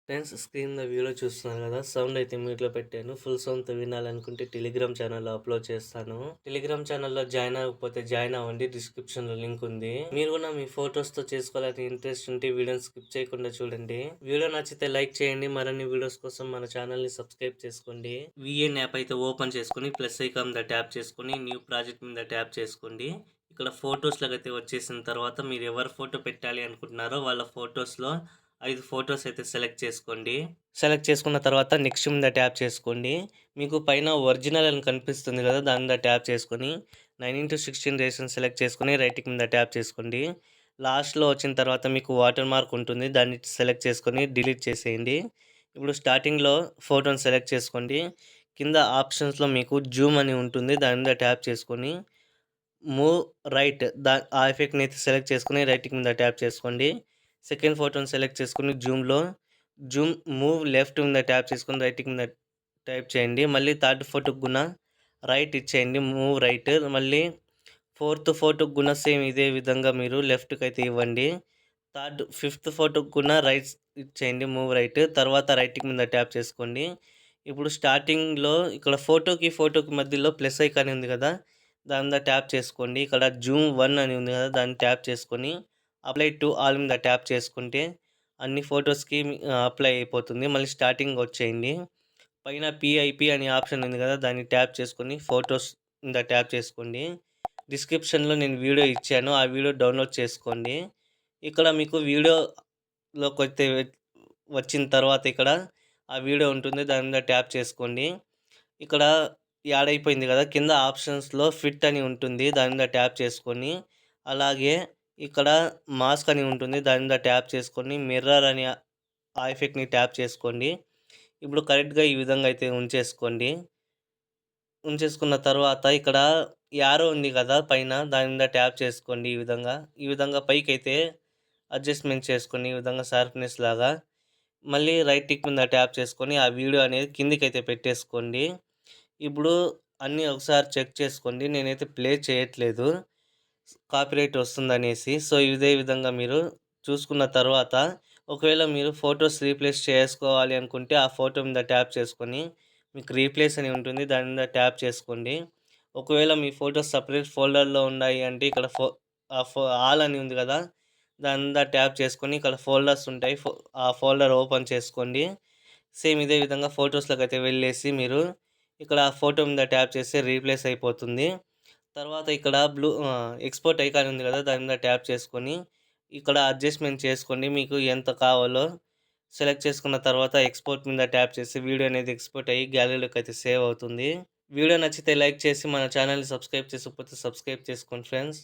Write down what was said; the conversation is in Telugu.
ఫ్రెండ్స్ స్క్రీన్ మీద వ్యూలో చూస్తున్నారు కదా! సౌండ్ అయితే మ్యూట్‌లో పెట్టాను. ఫుల్ సౌండ్‌తో వినాలనుకుంటే టెలిగ్రామ్ ఛానల్‌లో అప్‌లోడ్ చేస్తాను. టెలిగ్రామ్ ఛానల్‌లో జాయిన్ అవ్వకపోతే జాయిన్ అవ్వండి. డిస్క్రిప్షన్‌లో లింక్ ఉంది. మీరు కూడా మీ ఫోటోస్‌తో చేసుకోవాలని ఇంట్రెస్ట్ ఉంటే వీడియోని స్కిప్ చేయకుండా చూడండి. వీడియో నచ్చితే లైక్ చేయండి. మరిన్ని వీడియోస్ కోసం మన ఛానల్‌ని సబ్స్క్రైబ్ చేసుకోండి. వీఎన్ యాప్ అయితే ఓపెన్ చేసుకొని ప్లస్ ఐకాన్ మీద ట్యాప్ చేసుకొని న్యూ ప్రాజెక్ట్ మీద ట్యాప్ చేసుకోండి. ఇక్కడ ఫోటోస్‌లోకైతే వచ్చేసిన తర్వాత మీరు ఎవరి ఫోటో పెట్టాలి అనుకుంటున్నారో వాళ్ళ ఫోటోస్‌లో 5 ఫోటోస్ అయితే సెలెక్ట్ చేసుకోండి. సెలెక్ట్ చేసుకున్న తర్వాత నెక్స్ట్ మీద ట్యాప్ చేసుకోండి. మీకు పైన ఒరిజినల్ అని కనిపిస్తుంది కదా! దాని మీద ట్యాప్ చేసుకొని 9:16 రేషియోని సెలెక్ట్ చేసుకొని రైట్‌కి మీద ట్యాప్ చేసుకోండి. లాస్ట్‌లో వచ్చిన తర్వాత మీకు వాటర్ మార్క్ ఉంటుంది. దాన్ని సెలెక్ట్ చేసుకొని డిలీట్ చేసేయండి. ఇప్పుడు స్టార్టింగ్‌లో ఫోటోని సెలెక్ట్ చేసుకోండి. కింద ఆప్షన్స్‌లో మీకు జూమ్ అని ఉంటుంది. దాని మీద ట్యాప్ చేసుకొని మూవ్ రైట్ ఆ ఎఫెక్ట్‌ని అయితే సెలెక్ట్ చేసుకొని రైట్‌కి మీద ట్యాప్ చేసుకోండి. సెకండ్ ఫోటోని సెలెక్ట్ చేసుకొని జూమ్ మూవ్ లెఫ్ట్ మీద ట్యాప్ చేసుకొని రైట్‌కి మీద టైప్ చేయండి. మళ్ళీ థర్డ్ ఫోటోకి గుణ రైట్ ఇచ్చేయండి. Move right. మళ్ళీ ఫోర్త్ ఫోటోకి గుణ సేమ్ ఇదే విధంగా మీరు లెఫ్ట్‌కైతే ఇవ్వండి. ఫిఫ్త్ ఫోటోకి కూడా రైట్ ఇచ్చేయండి. Move right. తర్వాత రైట్‌కి మీద ట్యాప్ చేసుకోండి. ఇప్పుడు స్టార్టింగ్‌లో ఇక్కడ ఫోటోకి మధ్యలో ప్లస్ ఐకాన్ ఉంది కదా! దాని మీద ట్యాప్ చేసుకోండి. ఇక్కడ జూమ్ 1 అని ఉంది కదా! దాన్ని ట్యాప్ చేసుకొని అప్లై టు ఆల్ మీద ట్యాప్ చేసుకుంటే అన్ని ఫోటోస్‌కి అప్లై అయిపోతుంది. మళ్ళీ స్టార్టింగ్ వచ్చేయండి. పైన పీఐపీ అనే ఆప్షన్ ఉంది కదా! దాన్ని ట్యాప్ చేసుకొని ఫోటోస్ మీద ట్యాప్ చేసుకోండి. డిస్క్రిప్షన్‌లో నేను వీడియో ఇచ్చాను. ఆ వీడియో డౌన్‌లోడ్ చేసుకోండి. ఇక్కడ మీకు వీడియోలోకొస్తే వచ్చిన తర్వాత ఇక్కడ ఆ వీడియో ఉంటుంది. దాని మీద ట్యాప్ చేసుకోండి. ఇక్కడ యాడ్ అయిపోయింది కదా! కింద ఆప్షన్స్‌లో ఫిట్ అని ఉంటుంది. దాని మీద ట్యాప్ చేసుకొని, అలాగే ఇక్కడ మాస్క్ అని ఉంటుంది. దాని మీద ట్యాప్ చేసుకొని, మిర్రర్ అని ఆ ఎఫెక్ట్‌ని ట్యాప్ చేసుకోండి. ఇప్పుడు కరెక్ట్‌గా ఈ విధంగా అయితే ఉంచేసుకోండి. ఉంచేసుకున్న తర్వాత ఇక్కడ యారో ఉంది కదా! పైన దాని మీద ట్యాప్ చేసుకోండి ఈ విధంగా. ఈ విధంగా పైకైతే అడ్జస్ట్‌మెంట్ చేసుకోండి. ఈ విధంగా షార్ప్‌నెస్ లాగా. మళ్ళీ రైట్ టిక్ మీద ట్యాప్ చేసుకొని ఆ వీడియో అనేది కిందికైతే పెట్టేసుకోండి. ఇప్పుడు అన్నీ ఒకసారి చెక్ చేసుకోండి. నేనైతే ప్లే చేయట్లేదు. కాపీరైట్ వస్తుందనేసి. సో, ఇదే విధంగా మీరు చూసుకున్న తర్వాత ఒకవేళ మీరు ఫోటోస్ రీప్లేస్ చేసుకోవాలి అనుకుంటే ఆ ఫోటో మీద ట్యాప్ చేసుకొని మీకు రీప్లేస్ అని ఉంటుంది. దాని మీద ట్యాప్ చేసుకోండి. ఒకవేళ మీ ఫోటోస్ సెపరేట్ ఫోల్డర్‌లో ఉన్నాయి అంటే ఇక్కడ ఆల్ అని ఉంది కదా! దాని మీద ట్యాప్ చేసుకొని ఇక్కడ ఫోల్డర్స్ ఉంటాయి. ఆ ఫోల్డర్ ఓపెన్ చేసుకోండి. సేమ్ ఇదే విధంగా ఫోటోస్‌లోకైతే వెళ్ళేసి మీరు ఇక్కడ ఫోటో మీద ట్యాప్ చేస్తే రీప్లేస్ అయిపోతుంది. తర్వాత ఇక్కడ ఎక్స్‌పోర్ట్ ఐకాన్ ఉంది కదా! దాని మీద ట్యాప్ చేసుకొని, ఇక్కడ అడ్జస్ట్‌మెంట్ చేసుకోండి. మీకు ఎంత కావాలో సెలెక్ట్ చేసుకున్న తర్వాత ఎక్స్‌పోర్ట్ మీద ట్యాప్ చేసి వీడియో అనేది ఎక్స్‌పోర్ట్ అయ్యి గ్యాలరీలోకైతే సేవ్ అవుతుంది. వీడియో నచ్చితే లైక్ చేసి మన ఛానెల్‌ని సబ్స్క్రైబ్ చేసుకోకపోతే సబ్స్క్రైబ్ చేసుకోండి ఫ్రెండ్స్.